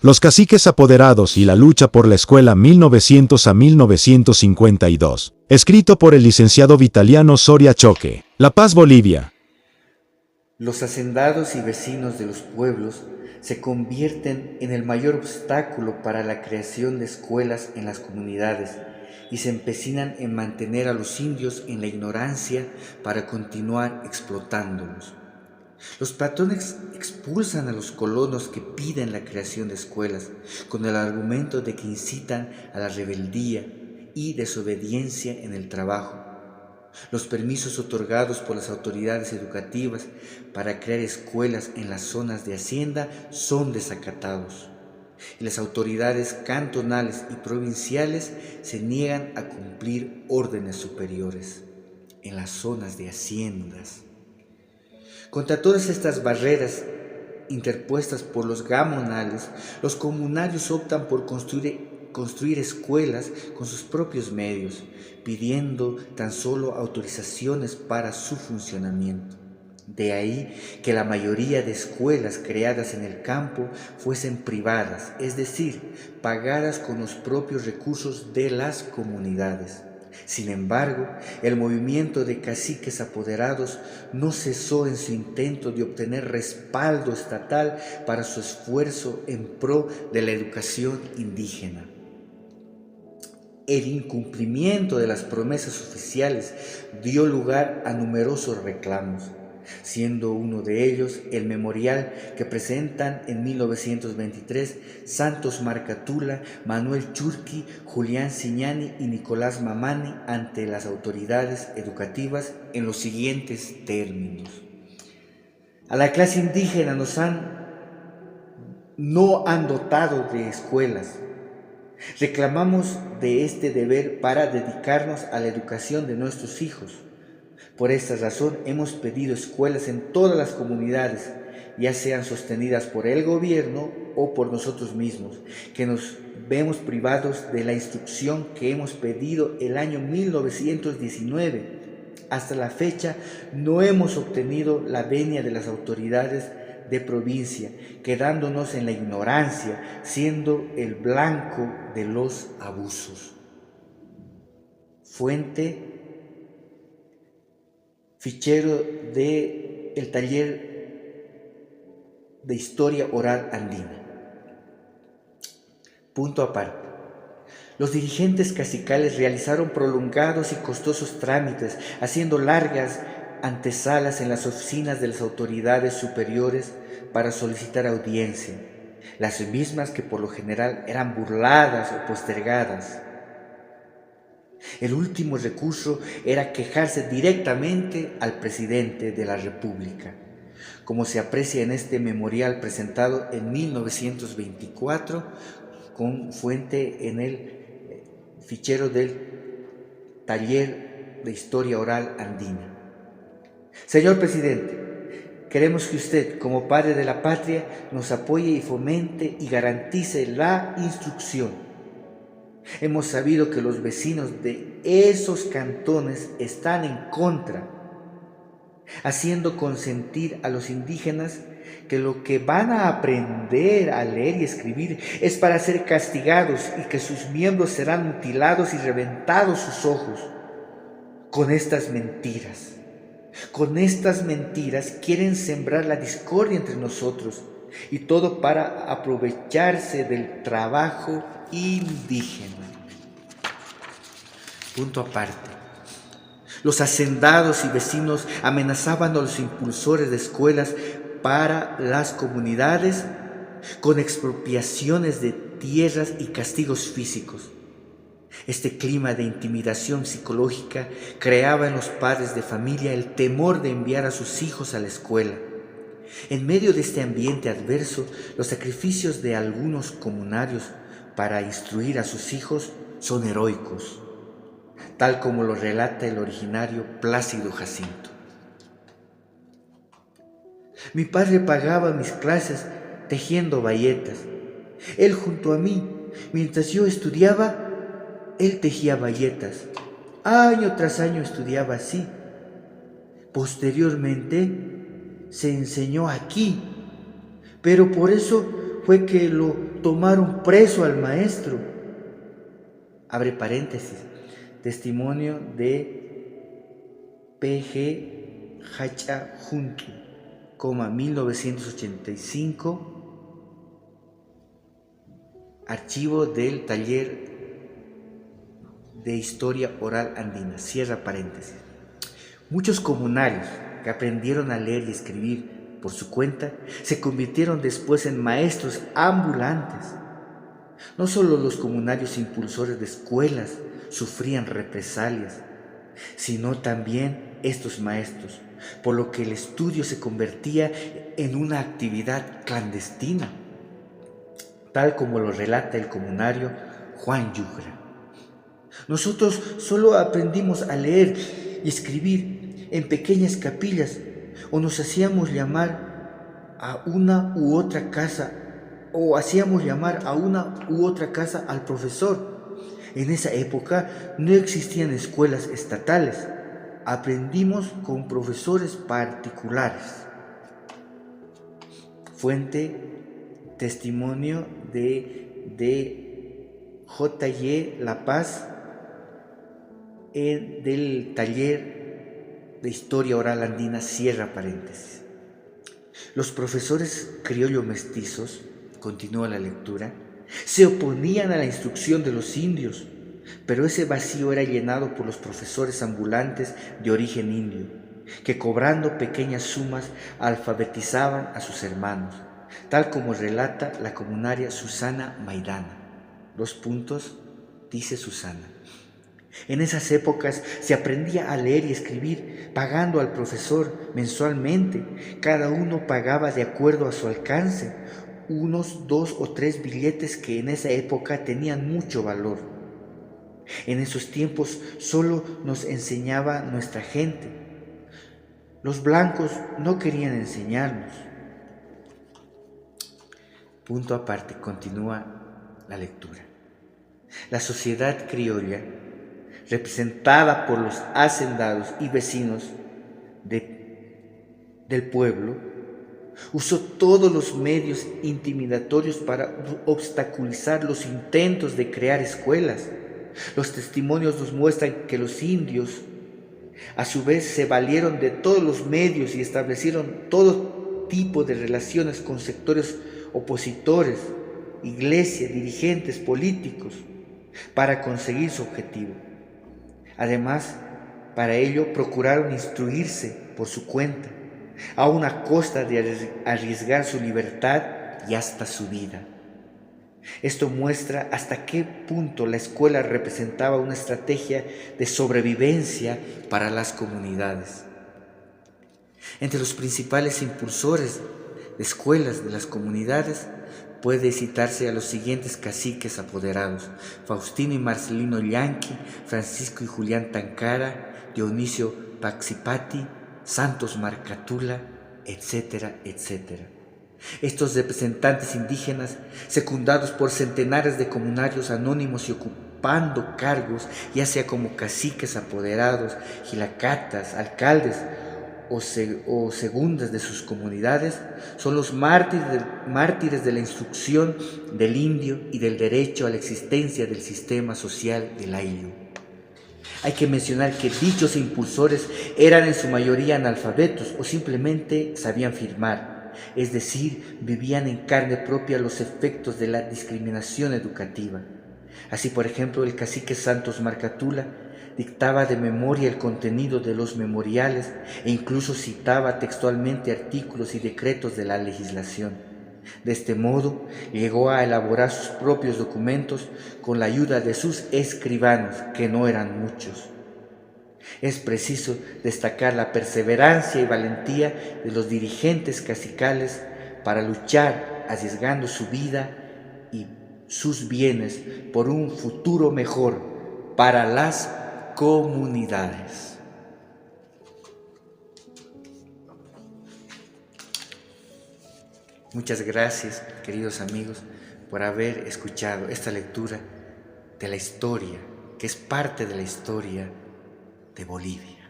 Los caciques apoderados y la lucha por la escuela 1900 a 1952. Escrito por el licenciado Vitaliano Soria Choque. La Paz, Bolivia. Los hacendados y vecinos de los pueblos se convierten en el mayor obstáculo para la creación de escuelas en las comunidades y se empecinan en mantener a los indios en la ignorancia para continuar explotándolos. Los patrones expulsan a los colonos que piden la creación de escuelas con el argumento de que incitan a la rebeldía y desobediencia en el trabajo. Los permisos otorgados por las autoridades educativas para crear escuelas en las zonas de hacienda son desacatados y las autoridades cantonales y provinciales se niegan a cumplir órdenes superiores en las zonas de haciendas. Contra todas estas barreras interpuestas por los gamonales, los comunarios optan por construir escuelas con sus propios medios, pidiendo tan solo autorizaciones para su funcionamiento. De ahí que la mayoría de escuelas creadas en el campo fuesen privadas, es decir, pagadas con los propios recursos de las comunidades. Sin embargo, el movimiento de caciques apoderados no cesó en su intento de obtener respaldo estatal para su esfuerzo en pro de la educación indígena. El incumplimiento de las promesas oficiales dio lugar a numerosos reclamos, siendo uno de ellos el memorial que presentan en 1923 Santos Marcatula, Manuel Churqui, Julián Siñani y Nicolás Mamani ante las autoridades educativas en los siguientes términos. A la clase indígena no han dotado de escuelas. Reclamamos de este deber para dedicarnos a la educación de nuestros hijos. Por esta razón hemos pedido escuelas en todas las comunidades, ya sean sostenidas por el gobierno o por nosotros mismos, que nos vemos privados de la instrucción que hemos pedido el año 1919. Hasta la fecha no hemos obtenido la venia de las autoridades de provincia, quedándonos en la ignorancia, siendo el blanco de los abusos. Fuente: fichero del Taller de Historia Oral Andina. Punto aparte. Los dirigentes cacicales realizaron prolongados y costosos trámites, haciendo largas antesalas en las oficinas de las autoridades superiores para solicitar audiencia, las mismas que por lo general eran burladas o postergadas. El último recurso era quejarse directamente al presidente de la República, como se aprecia en este memorial presentado en 1924 con fuente en el fichero del Taller de Historia Oral Andina. Señor presidente, queremos que usted, como padre de la patria, nos apoye y fomente y garantice la instrucción. Hemos sabido que los vecinos de esos cantones están en contra, haciendo consentir a los indígenas que lo que van a aprender a leer y escribir es para ser castigados y que sus miembros serán mutilados y reventados sus ojos. Con estas mentiras quieren sembrar la discordia entre nosotros y todo para aprovecharse del trabajo indígena. Punto aparte. Los hacendados y vecinos amenazaban a los impulsores de escuelas para las comunidades con expropiaciones de tierras y castigos físicos. Este clima de intimidación psicológica creaba en los padres de familia el temor de enviar a sus hijos a la escuela. En medio de este ambiente adverso, los sacrificios de algunos comunarios para instruir a sus hijos son heroicos, tal como lo relata el originario Plácido Jacinto. Mi padre pagaba mis clases tejiendo bayetas. Él junto a mí, mientras yo estudiaba, él tejía bayetas. Año tras año estudiaba así. Posteriormente se enseñó aquí, pero por eso fue que lo tomaron preso al maestro. Abre paréntesis. Testimonio de P.G. Hacha Juntu, 1985. Archivo del Taller de Historia Oral Andina. Cierra paréntesis. Muchos comunarios que aprendieron a leer y escribir por su cuenta se convirtieron después en maestros ambulantes. No solo los comunarios impulsores de escuelas sufrían represalias, sino también estos maestros, por lo que el estudio se convertía en una actividad clandestina, tal como lo relata el comunario Juan Yugra. Nosotros solo aprendimos a leer y escribir en pequeñas capillas, o nos hacíamos llamar a una u otra casa, o hacíamos llamar a una u otra casa al profesor. En esa época no existían escuelas estatales. Aprendimos con profesores particulares. Fuente, testimonio de J.Y. La Paz, del Taller de Historia Oral Andina, cierra paréntesis. Los profesores criollo mestizos, continúa la lectura, se oponían a la instrucción de los indios, pero ese vacío era llenado por los profesores ambulantes de origen indio, que cobrando pequeñas sumas alfabetizaban a sus hermanos, tal como relata la comunaria Susana Maidana. Dice Susana. En esas épocas se aprendía a leer y escribir pagando al profesor mensualmente. Cada uno pagaba de acuerdo a su alcance, unos 2 o 3 billetes que en esa época tenían mucho valor. En esos tiempos solo nos enseñaba nuestra gente. Los blancos no querían enseñarnos. Punto aparte, continúa la lectura. La sociedad criolla, representada por los hacendados y vecinos del pueblo, usó todos los medios intimidatorios para obstaculizar los intentos de crear escuelas. Los testimonios nos muestran que los indios, a su vez, se valieron de todos los medios y establecieron todo tipo de relaciones con sectores opositores, iglesias, dirigentes políticos, para conseguir su objetivo. Además, para ello procuraron instruirse por su cuenta, a una costa de arriesgar su libertad y hasta su vida. Esto muestra hasta qué punto la escuela representaba una estrategia de sobrevivencia para las comunidades. Entre los principales impulsores de escuelas de las comunidades puede citarse a los siguientes caciques apoderados: Faustino y Marcelino Llanqui, Francisco y Julián Tancara, Dionisio Paxipati, Santos Marcatula, etcétera, etcétera. Estos representantes indígenas, secundados por centenares de comunarios anónimos y ocupando cargos, ya sea como caciques apoderados, gilacatas, alcaldes o segundas de sus comunidades, son los mártires de la instrucción del indio y del derecho a la existencia del sistema social del ayllu. Hay que mencionar que dichos impulsores eran en su mayoría analfabetos o simplemente sabían firmar, es decir, vivían en carne propia los efectos de la discriminación educativa. Así, por ejemplo, el cacique Santos Marcatula dictaba de memoria el contenido de los memoriales e incluso citaba textualmente artículos y decretos de la legislación. De este modo, llegó a elaborar sus propios documentos con la ayuda de sus escribanos, que no eran muchos. Es preciso destacar la perseverancia y valentía de los dirigentes cacicales para luchar, arriesgando su vida y sus bienes por un futuro mejor para las comunidades. Muchas gracias, queridos amigos, por haber escuchado esta lectura de la historia, que es parte de la historia de Bolivia.